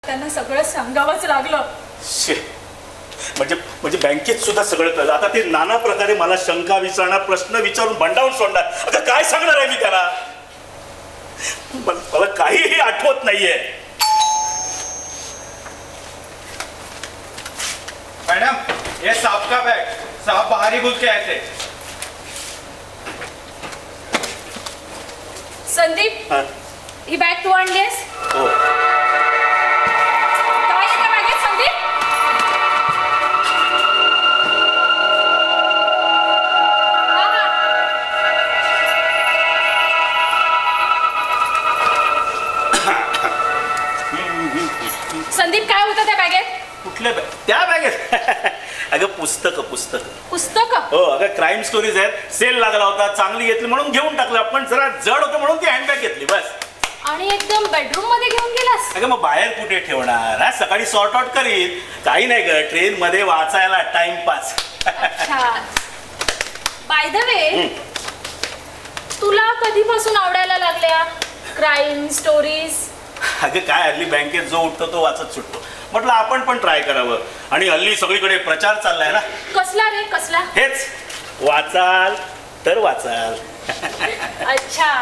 त्यांना सगळं सांगावंच लागलं. म्हणजे म्हणजे बँकेत सुद्धा सगळं कळलं. आता ते नाना प्रकारे मला शंका विचारणार, प्रश्न विचारून भंडावून सोडणार. आता काय सांगणार आहे मी त्याला? मला काहीही आठवत नाहीये. मैडम ये सांप का बैग, सांप बाहर ही घुस के आए थे. संदीप, ही बॅग तू आणलीस? हो. काय येतं बॅगेत संदीप? संदीप, काय होतं त्या बॅगेत? कुठल्या बॅग? त्या बॅगेत? अगं पुस्तक. पुस्तक? हो. अगं क्राईम स्टोरीज आहेत. सेल लागला होता, चांगली घेतली म्हणून घेऊन टाकलं. पण जरा जड होतं म्हणून ती हँडबॅग घेतली बस. आणि एकदम बेडरूम मध्ये घेऊन गेलास? अगं मग बाहेर कुठे ठेवणार? हा, सकाळी सॉर्ट आउट करीन. काही नाही ग, ट्रेन मध्ये वाचायला टाइमपास. अच्छा. बाय द वे, तुला कधीपासून आवडायला लागल्या क्राईम स्टोरीज? अगं काय, हल्ली बँकेत जो उठतो तो वाचत सुटतो. म्हटलं आपण पण ट्राय करावं. आणि हल्ली सगळीकडे प्रचार चाललाय ना. कसला रे, कसला? हेच, वाचाल तर वाचाल. अच्छा,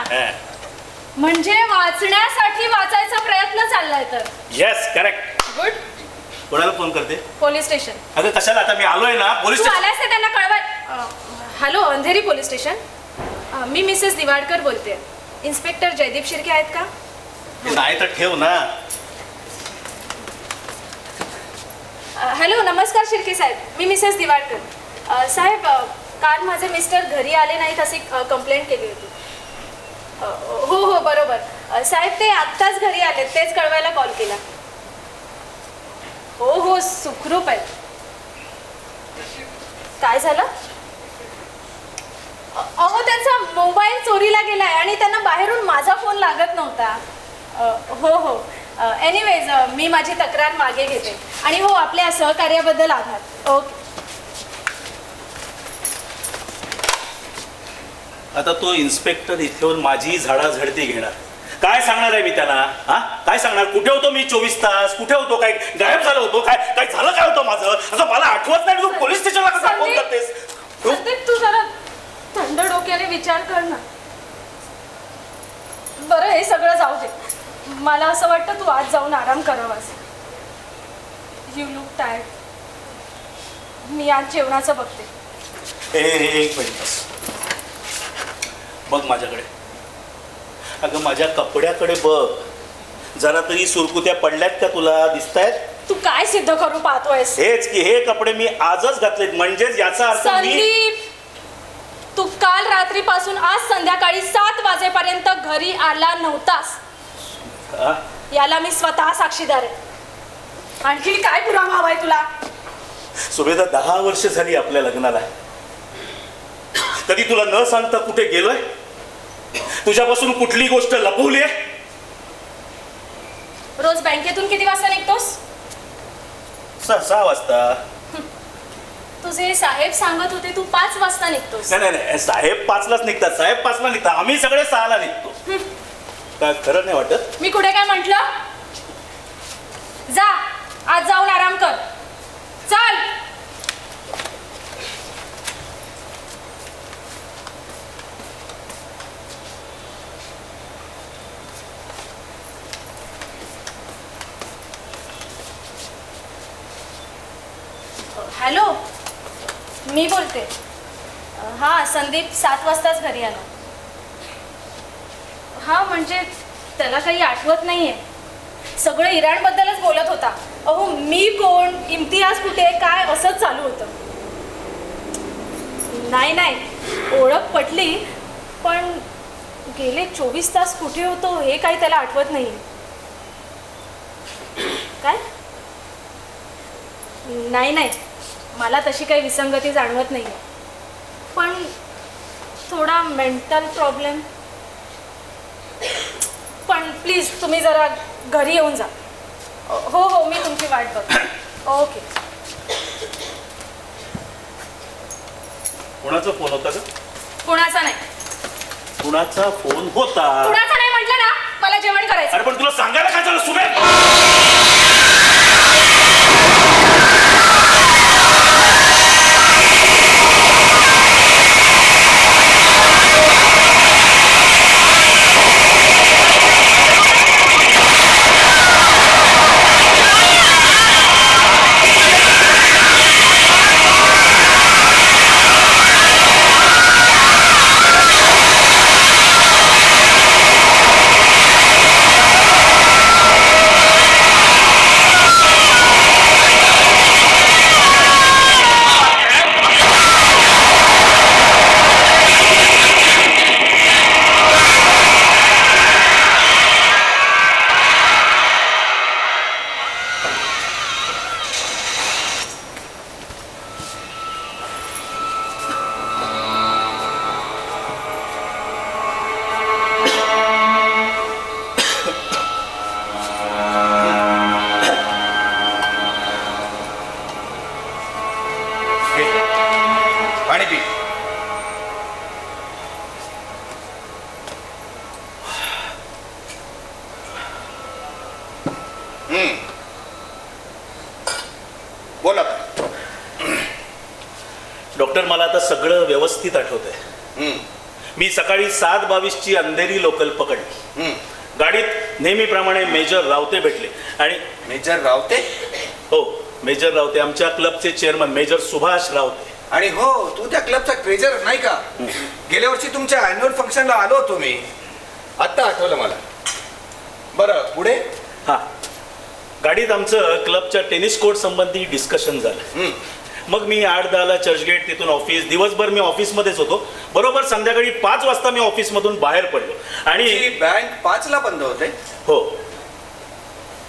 म्हणजे वाचण्यासाठी वाचायचा प्रयत्न चाललाय तर? Yes, correct. गुड. कोणाला फोन करते? Police station. अगं कशाला? आता मी आलोय ना पोलीस तू स्टेशन. आलास ते त्यांना कळवाय. Hello, Andheri police station. मी मिसेस दिवाडकर बोलते. इन्स्पेक्टर जयदीप शिर्के आहेत का? नाही तर ठेव ना. हॅलो, नमस्कार शिर्के साहेब, मी मिसेस दिवाडकर. साहेब, काल माझे मिस्टर घरी आले नाहीत अशी कंप्लेंट केली होती. हो बरोबर. साहेब, ते आत्ताच घरी आले, तेच कळवायला कॉल केला. हो सुखरूप आहे. काय झालं? अहो, त्यांचा मोबाईल चोरीला गेलाय आणि त्यांना बाहेरून माझा फोन लागत नव्हता. हो. एनिवेज, मी माझी तक्रार मागे घेते. आणि हो, आपल्या सहकार्याबद्दल आभार. ओके. आता तो इन्स्पेक्टर इथे येऊन माझी झाडाझडती घेणार. काय सांगणार आहे मी त्याला? हा, काय सांगणार? कुठे होतो मी 24 तास? कुठे होतो? काय गायब झालं होतो? काय झालं? काय होतं माझं? असं मला आठवत नाही. तू पोलीस स्टेशनला कसा फोन करतेस? संदीप, तू जरा थंड डोक्याने विचार कर ना. बरं, हे सगळं जाऊ दे. मला असं वाटतं तू आज जाऊन आराम करावास. You look tired. मी आज जेवणाचं बघते. एक मिनिट बघ माझ्याकडे. अगं माझ्या कपड्याकडे बघ. जरा तरी सुरकुत्या पडल्यात का तुला? दिसतायत? तू काय सिद्ध करू पाहतोयस? हेच की, हे कपडे मी आजच घातलेत. म्हणजेच याचा अर्थ संदीप, तू काल रात्रीपासून आज संध्याकाळी 7 वाजेपर्यंत घरी आला नव्हतास. याला मी स्वतः साक्षीदार आहे. आणखी काय पुरावा हवाय तुला? सुभेदा, 10 वर्ष झाली आपल्या लग्नाला. कधी तुला न सांगता कुठे गेलोय? तुझ्यापासून कुठली गोष्ट लपवली आहे? रोज बँकेतून किती वाजता निघतोस? 6 वाजता. तुझे साहेब सांगत होते तू 5 वाजता निघतोस. नाही, साहेब 5लाच निघतात. साहेब 5ला निघतात. आम्ही सगळे 6ला निघतो. काय खरं नाही वाटत? मी कुठे काय म्हंटल? जा, आज जाऊन आराम कर. चल. हॅलो, मी बोलते. हां, संदीप 7 वाजताच घरी आला. हां, म्हणजे त्याला काही आठवत नाहीये. सगळं इराणबद्दलच बोलत होता. अहो, मी कोण, इम्तियाज कुठे, काय असंच चालू होतं. नाही, ओळख पटली, पण गेले 24 तास कुठे होतो हे काही त्याला आठवत नाही. काय? नाही, मला तशी काही विसंगती जाणवत नाही. पण थोडा मेंटल प्रॉब्लेम. पण प्लीज तुम्ही जरा घरी येऊन जा. हो, मी तुमची वाट बघते. ओके. कोणाचा फोन होता का? कुणाचा नाही. कुणाचा फोन होता? कुणाचा नाही म्हटलं ना. मला जेवण करायचं. अरे पण तुला सांगायला काय झालं सुबे? बोला. डॉक्टर मला आता सगळं व्यवस्थित आठवतंय. मी सकाळी 7:22ची अंधेरी लोकल पकडली. गाडीत नेहमीप्रमाणे मेजर रावते भेटले आणि मेजर रावते? हो, मेजर रावते आमच्या क्लबचे चेअरमन मेजर सुभाष रावते. आणि हो, तू त्या क्लबचा ट्रेजर नाही का? गेल्या वर्षी तुमच्या अॅन्युअल फंक्शनला आलो होतो मी. आत्ता आठवलं मला. बरं, पुढे? हा, गाडीत आमचं क्लबच्या टेनिस कोर्ट संबंधी डिस्कशन झालं. मग मी 8-10ला चर्चगेट, तिथून ऑफिस. दिवसभर मी ऑफिसमध्येच होतो. बरोबर संध्याकाळी 5 वाजता मी ऑफिसमधून बाहेर पडलो आणि बँक 5ला बंद होते. हो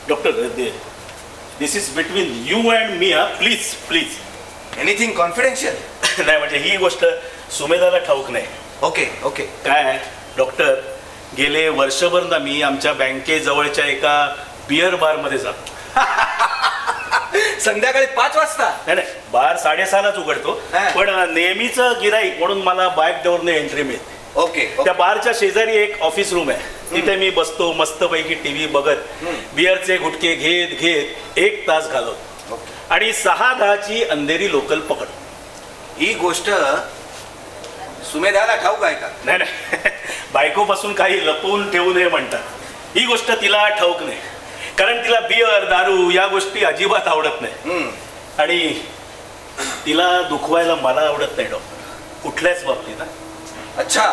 doctor, this is between you and me. हा, प्लीज प्लीज. Anything confidential? नाही, म्हणजे ही गोष्ट सुमेधाला ठाऊक नाही. Okay okay. काय डॉक्टर, गेले वर्षभर ना मी आमच्या बँकेजवळच्या एका बिअर बारमध्ये जातो. संध्याकाळी 5 वाजता? नाही, बार 6:30लाच उघडतो. पण नेहमीच गिराईक म्हणून मला बॅक डोअरने एंट्री मिळते. ओके. त्या बारच्या शेजारी एक ऑफिस रूम आहे. तिथे मी बसतो मस्तपैकी टीव्ही बघत, बिअरचे गुटके घेत घेत 1 तास घालवतो आणि 6:10ची अंधेरी लोकल पकड. ही गोष्ट सुमेधाला ठाऊक आहे का? नाही नाही, बायकोपासून काही लपवून ठेवू नये म्हणतात. ही गोष्ट तिला ठाऊक नाही, कारण तिला बिअर दारू या गोष्टी अजिबात आवडत नाही. आणि तिला दुखवायला मला आवडत नाही डॉक्टर, कुठल्याच बाबतीत. अच्छा,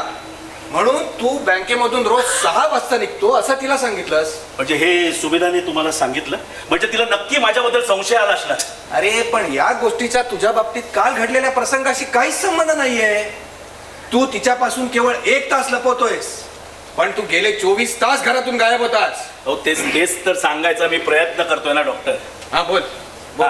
म्हणून तू बँकेमधून रोज 6 वाजता निघतो असं तिला सांगितलंस? म्हणजे हे सुमेधाने तुम्हाला सांगितलं म्हणजे तिला नक्की माझ्याबद्दल संशय आला असणार. अरे पण या गोष्टीचा तुझ्या बाबतीत काल घडलेल्या प्रसंगाशी काहीच संबंध नाहीये. तू तिच्यापासून केवळ 1 तास लपवतोयस, पण तू गेले 24 तास घरातून गायब होतास. हो, तेच तर सांगायचा मी प्रयत्न करतोय ना डॉक्टर. हा, बोल. हा,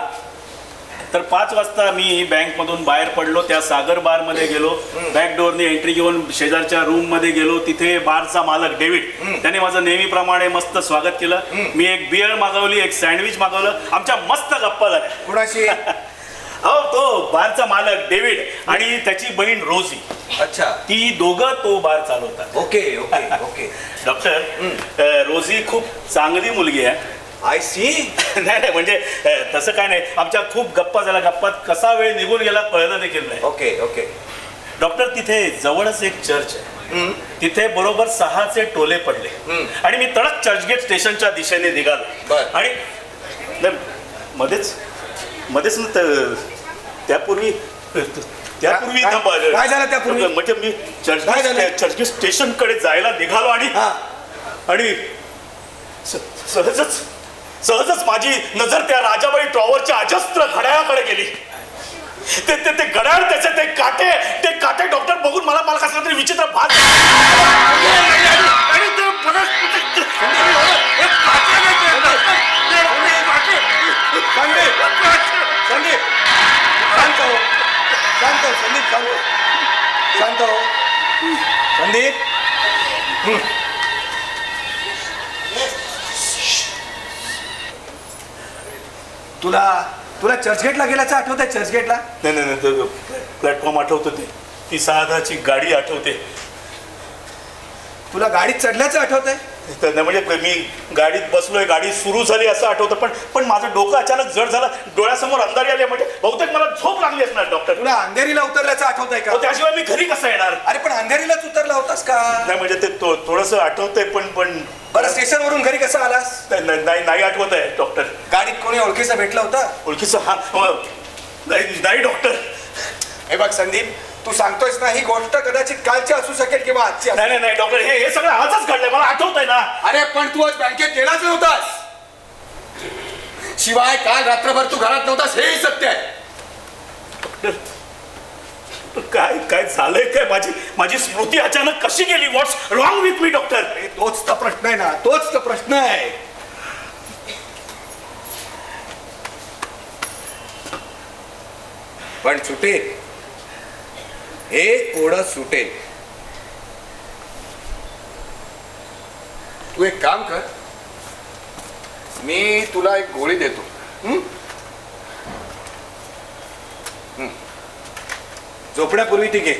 तर 5 वाजता मी बँकमधून बाहेर पडलो. त्या सागर बारमध्ये गेलो. बॅक डोअरने एंट्री घेऊन शेजारच्या रूम मध्ये गेलो. तिथे बारचा मालक डेव्हिड, त्याने माझं नेहमीप्रमाणे मस्त स्वागत केलं. मी एक बिअर मागवली, एक सँडविच मागवलं. आमच्या मस्त गप्पा झाल्या. कुणाशी? हो, तो बारचा मालक डेव्हिड आणि त्याची बहीण रोजी. अच्छा, ती दोघं तो बार चालवतात. Okay okay okay. डॉक्टर, रोजी खूप चांगली मुलगी आहे. I see. नाही म्हणजे तसं काय नाही, आमच्या खूप गप्पा झाल्या. गप्पात कसा वेळ निघून गेला कळलं देखील नाही. Okay okay. डॉक्टर, तिथे जवळच एक चर्च आहे. तिथे बरोबर 6चे टोले पडले आणि मी तडक चर्चगेट स्टेशनच्या दिशेने निघालो. आणि मध्येच त्यापूर्वी काय झालं त्यापूर्वी? म्हणजे मी चर्चगेट स्टेशनकडे जायला निघालो आणि सहजच माझी नजर त्या राजाबाई टॉवरच्या अजस्त्र घड्याळाकडे गेली. ते घड्याळ, त्याचे ते काटे डॉक्टर बघून मला कसला तरी विचित्र भाग. शांत हो संदीप. तुला चर्चगेटला गेल्याचं आठवतंय? चर्चगेटला? नाही, प्लॅटफॉर्म आठवतं. ती 6:10ची गाडी आठवते. तुला गाडीत चढल्याचं आठवतंय? म्हणजे मी गाडीत बसलोय, गाडी सुरू झाली असं आठवतं. पण माझं डोकं अचानक जड झालं, डोळ्यासमोर अंधारी आली. म्हणजे बहुतेक मला झोप लागली असणार डॉक्टर. तुला अंधेरीला उतरल्याचं आठवतंय का? त्याशिवाय मी घरी कसं येणार? अरे पण अंधेरीलाच उतरला होतास का? नाही म्हणजे ते थोडंसं आठवतंय पण बरं, स्टेशनवरून घरी कसं आलास? नाही आठवत आहे डॉक्टर. गाडीत कोणी ओळखीचं भेटलं होतं? ओळखीचं? हा, नाही डॉक्टर. हे बघ संदीप, तू सांगतोयस ना, ही गोष्ट कदाचित कालची असू शकेल किंवा आजची. नाही डॉक्टर, हे सगळं आजच घडलंय, मला आठवत आहे ना. अरे पण तू आज बँकेत गेलाच नव्हतास. शिवाय काल रात्रभर तू घरात नव्हतास हेही सत्य आहे. काय झालंय काय? माझी स्मृती अचानक कशी गेली? व्हॉट्स रॉंग विथ मी डॉक्टर? तोच तर प्रश्न आहे ना, तोच तर प्रश्न आहे. पण सुटेल, हे कोडं सुटेल. तू एक काम कर, मी तुला एक गोळी देतो. झोपण्यापूर्वी ती घे,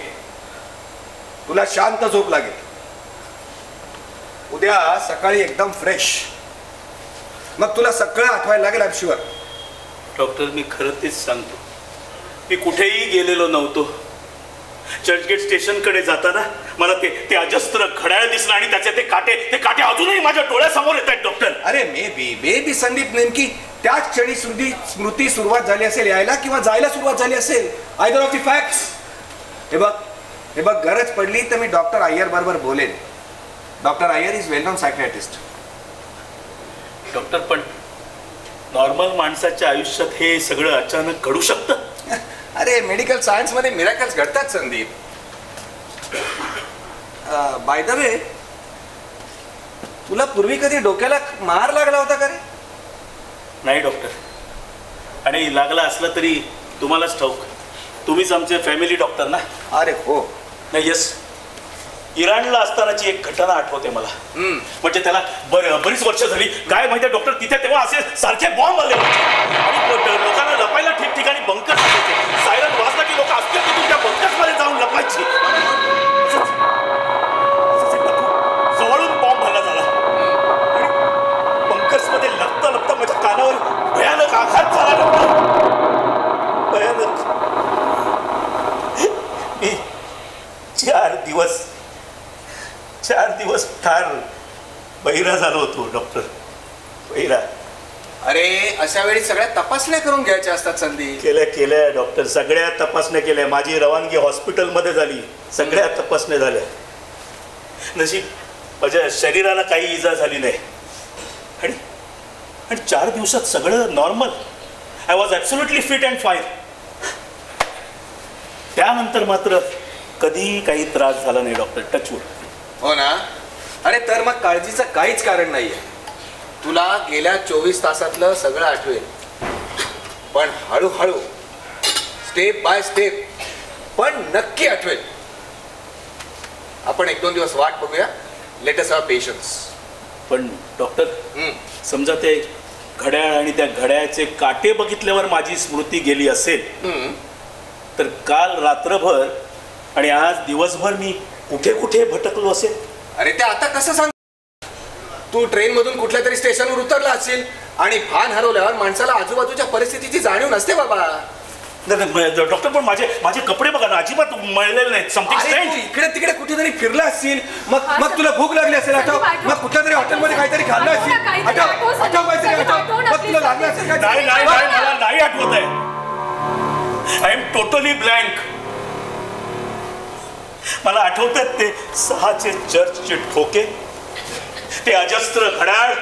तुला शांत झोप लागेल. उद्या सकाळी एकदम फ्रेश मग तुला सगळं आठवायला लागेल आय एम शुअर. डॉक्टर मी खरं तेच सांगतो, मी कुठेही गेलेलो नव्हतो. चर्चगेट स्टेशनकडे जाताना मला ते अजस्त्र घड्याळ दिसलं आणि त्याचे ते काटे अजूनही माझ्या डोळ्यासमोर येत आहेत डॉक्टर. अरे मे बी संदीप नेमकी त्याच क्षणी स्मृती सुरुवात झाली असेल यायला किंवा जायला सुरुवात झाली असेल. Either of the facts. हे बघ गरज पडली तर मी डॉक्टर अय्यर बरोबर बोलेन. Doctor Iyer is well non psychiatrist. Doctor पण नॉर्मल माणसाच्या आयुष्यात हे सगळं अचानक घडू शकतं. अरे मेडिकल सायन्स मध्ये मिरॅकल्स घडतात संदीप. बाय द वे तुला पूर्वी कधी डोक्याला मार लागला होता का रे? नाही डॉक्टर, आणि लागला असला तरी तुम्हालाच ठाऊक, तुम्हीच आमचे फॅमिली डॉक्टर ना. अरे हो. नाही येस, इराणला असतानाची एक घटना आठवते मला. म्हणजे त्याला बरीच वर्ष झाली. काय माहिती डॉक्टर, तिथे तेव्हा असे सारखे बॉम्ब आले आणि लोकांना लपायला ठिकठिकाणी बंकर असायचे. सायरन वाजला की लोक असतील तिथून त्या बंकर्स मध्ये जाऊन लपायची. जवळून बॉम्ब हल्ला झाला आणि बंकर्स मध्ये लपता लपता माझ्या कानावर भयानक आघात झाला डॉक्टर. भयानक. मी 4 दिवस फार बहिरा झालो होतो डॉक्टर, बहिरा. अरे अशा वेळी सगळ्या तपासण्या करून घ्यायच्या असतात संदीप. केल्या डॉक्टर, सगळ्या तपासण्या केल्या. माझी रवानगी हॉस्पिटलमध्ये झाली, सगळ्या तपासण्या झाल्या. नशीब माझ्या शरीराला काही इजा झाली नाही आणि 4 दिवसात सगळं normal. I was absolutely fit and fine. त्यानंतर मात्र कधी काही त्रास झाला नाही डॉक्टर, टचवूड. हो ना. अरे तर मग काळजीचं काहीच कारण नाहीये. तुला गेल्या 24 तासातलं सगळं आठवेल, पण हळूहळू स्टेप बाय स्टेप पण नक्की आठवेल. आपण 1-2 दिवस वाट बघूया. Let us have patience. पण डॉक्टर, समजा ते घड्याळ आणि त्या घड्याळाचे काटे बघितल्यावर माझी स्मृती गेली असेल, तर काल रात्रभर आणि आज दिवसभर मी कुठे कुठे भटकलो असेल. अरे ते आता कसं सांग. तू ट्रेन मधून कुठल्या तरी स्टेशनवर उतरला असेल आणि भान हरवल्यावर माणसाला आजूबाजूच्या परिस्थितीची जाणीव नसते बाबा. डॉक्टर पण माझे कपडे बघा ना, अजिबात मळलेले नाहीत. Something strange. इकडे तिकडे कुठेतरी फिरला असशील, मग तुला भूक लागली असेल, आठव. मग कुठल्या तरी हॉटेलमध्ये काहीतरी खाल्लं असेल, आठव काहीतरी, आठव. मग तुला लागलं असेल. नाही मला नाही आठवत आहे. I am totally blank. मला आठवतात ते 6चे चर्चचे ठोके, ते अजस्त्र घड्याळ,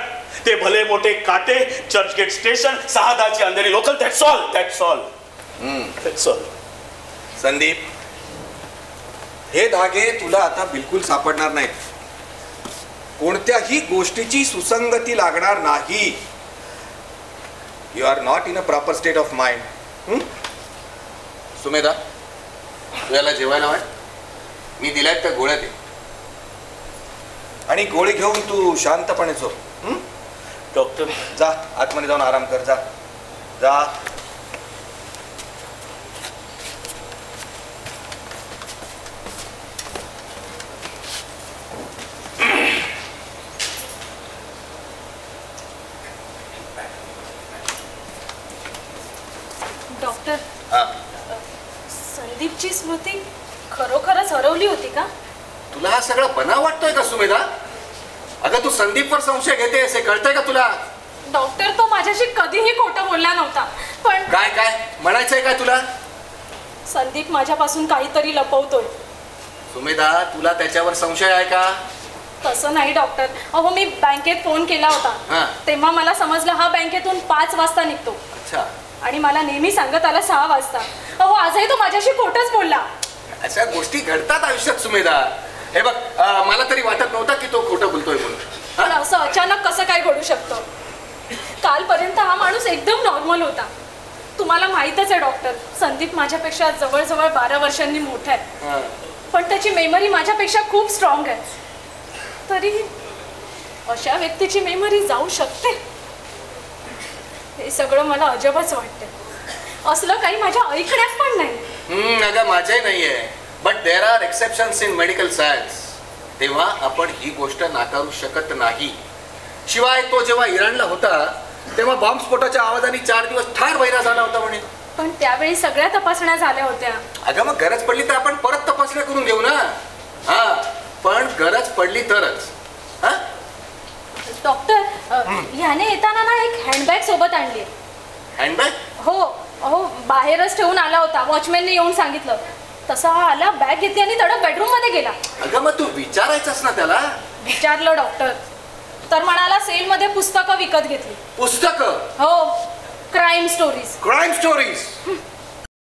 ते भले मोठे काटे, चर्चगेट स्टेशन, 6-10ची Andheri local. That's all. Sandeep, हे धागे तुला आता बिलकुल सापडणार नाहीत. कोणत्याही गोष्टीची सुसंगती लागणार नाही. You are not in a proper state of mind. Sumedha, तू याला जेवायला वाट. मी दिल्यात त्या गोळ्या दे आणि गोळी घेऊन तू शांतपणे झोप. डॉक्टर, जा आतमध्ये जाऊन आराम कर. जा जा. डॉक्टर, हा, संदीपची स्मृती खरोखरच हरवली होती का? तुला हा सगळा बनाव वाटतोय का सुमेधा? अगं तू संदीपवर संशय घेतेस, हे कळतंय का तुला? डॉक्टर, तो माझ्याशी कधीही खोटं बोलला नव्हता. पण काय म्हणायचंय काय तुला? संदीप माझ्यापासून काहीतरी लपवतोय. सुमेधा, तुला त्याच्यावर संशय आहे का? तसं नाही डॉक्टर. अहो, मी बँकेत फोन केला होता, तेव्हा मला समजलं हा बँकेतून 5 वाजता निघतो. अच्छा. आणि मला नेहमी सांगत आला 6 वाजता. अहो, आजही तो माझ्याशी खोटंच बोलला. अशा गोष्टी घडतात आयुष्यात सुमेधा. हे बघ, मला तरी वाटत नव्हतं की तो खोटं बोलतोय म्हणून. पण असं अचानक कसं काय घडू शकतं? कालपर्यंत हा माणूस एकदम नॉर्मल होता. तुम्हाला माहीतच आहे डॉक्टर, संदीप माझ्यापेक्षा जवळजवळ 12 वर्षांनी मोठा आहे. पण त्याची मेमरी माझ्यापेक्षा खूप स्ट्रॉंग आहे. तरी अशा व्यक्तीची मेमरी जाऊ शकते, हे सगळं मला अजबच वाटतं. असलं काही माझ्या ऐकण्यात पण नाही. अगं माझे नाहीये, but there are exceptions in medical science. तेव्हा आपण ही गोष्ट नाकारू शकत नाही. शिवाय तो जेव्हा इराणला होता तेव्हा बॉम्बस्फोटाच्या आवाजाने 4 दिवस ठार बहिरा झाला होता म्हणे. पण त्यावेळी सगळ्या तपासण्या झाल्या होत्या. अगं मग गरज पडली तर आपण परत तपासण्या करून घेऊ ना. हा, पण गरज पडली तरच. हा, डॉक्टर ह्याने येताना ना एक हँडबॅग सोबत आणली. हँडबॅग? हो हो, बाहेरच ठेवून आला होता. वॉचमॅनने येऊन सांगितलं. तसा हा आला, बॅग घेतली आणि तडक बेडरूम मध्ये गेला. अगं मग तू विचारायचंस ना त्याला. विचारलं डॉक्टर, तर म्हणाला सेलमध्ये पुस्तकं विकत घेतली. पुस्तकं? हो, क्राईम स्टोरीज. Crime stories?